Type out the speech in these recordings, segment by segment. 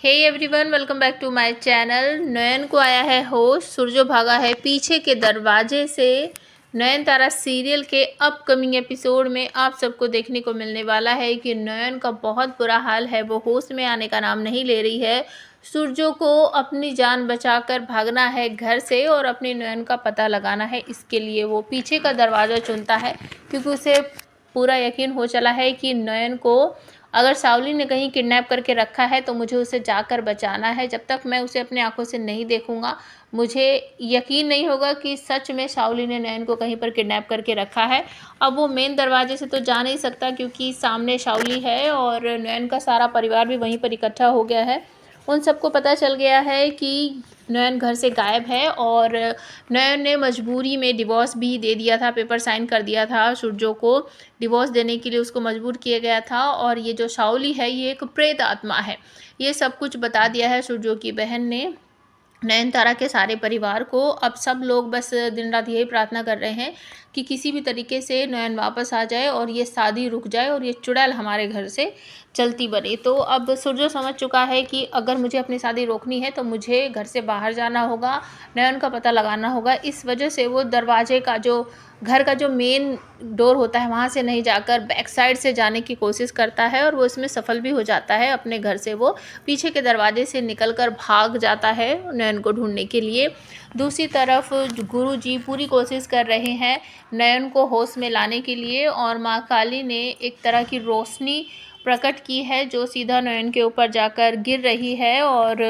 Hey everyone, welcome back to my channel. Nayan को आया है होश, सुरजो भागा है पीछे के दरवाजे से। नयनतारा सीरियल के अपकमिंग एपिसोड में आप सबको देखने को मिलने वाला है कि नयन का बहुत बुरा हाल है, वो होश में आने का नाम नहीं ले रही है। सुरजो को अपनी जान बचाकर भागना है घर से और अपनी नयन का पता लगाना है। इसके लिए वो पीछे का दरवाज़ा चुनता है क्योंकि उसे पूरा यकीन हो चला है कि नयन को अगर सावली ने कहीं किडनैप करके रखा है तो मुझे उसे जाकर बचाना है। जब तक मैं उसे अपनी आंखों से नहीं देखूंगा मुझे यकीन नहीं होगा कि सच में सावली ने नयन को कहीं पर किडनैप करके रखा है। अब वो मेन दरवाजे से तो जा नहीं सकता क्योंकि सामने सावली है और नयन का सारा परिवार भी वहीं पर इकट्ठा हो गया है। उन सबको पता चल गया है कि नयन घर से गायब है और नयन ने मजबूरी में डिवोर्स भी दे दिया था, पेपर साइन कर दिया था। सुरजो को डिवोर्स देने के लिए उसको मजबूर किया गया था और ये जो सावली है ये एक प्रेत आत्मा है। ये सब कुछ बता दिया है सुरजो की बहन ने नयनतारा के सारे परिवार को। अब सब लोग बस दिन रात यही प्रार्थना कर रहे हैं कि किसी भी तरीके से नयन वापस आ जाए और ये शादी रुक जाए और ये चुड़ैल हमारे घर से चलती बने। तो अब सुरजो समझ चुका है कि अगर मुझे अपनी शादी रोकनी है तो मुझे घर से बाहर जाना होगा, नयन का पता लगाना होगा। इस वजह से वो दरवाजे का जो घर का जो मेन डोर होता है वहाँ से नहीं जाकर बैक साइड से जाने की कोशिश करता है और वो इसमें सफल भी हो जाता है। अपने घर से वो पीछे के दरवाजे से निकलकर भाग जाता है नयन को ढूंढने के लिए। दूसरी तरफ गुरुजी पूरी कोशिश कर रहे हैं नयन को होश में लाने के लिए और माँ काली ने एक तरह की रोशनी प्रकट की है जो सीधा नयन के ऊपर जाकर गिर रही है और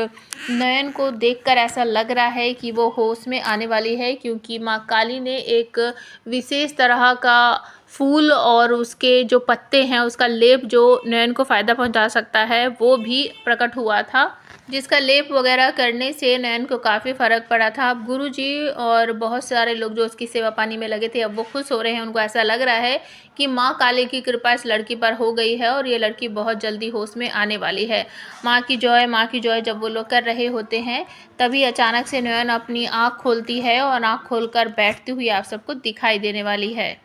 नयन को देखकर ऐसा लग रहा है कि वो होश में आने वाली है क्योंकि माँ काली ने एक विशेष तरह का फूल और उसके जो पत्ते हैं उसका लेप जो नयन को फ़ायदा पहुंचा सकता है वो भी प्रकट हुआ था, जिसका लेप वगैरह करने से नयन को काफ़ी फ़र्क पड़ा था। अब गुरुजी और बहुत सारे लोग जो उसकी सेवा पानी में लगे थे अब वो खुश हो रहे हैं। उनको ऐसा लग रहा है कि माँ काली की कृपा इस लड़की पर हो गई है और ये लड़की बहुत जल्दी होश में आने वाली है। माँ की जय, माँ की जय जब वो लोग कर रहे होते हैं तभी अचानक से नयन अपनी आँख खोलती है और आँख खोलकर बैठती हुई आप सबको दिखाई देने वाली है।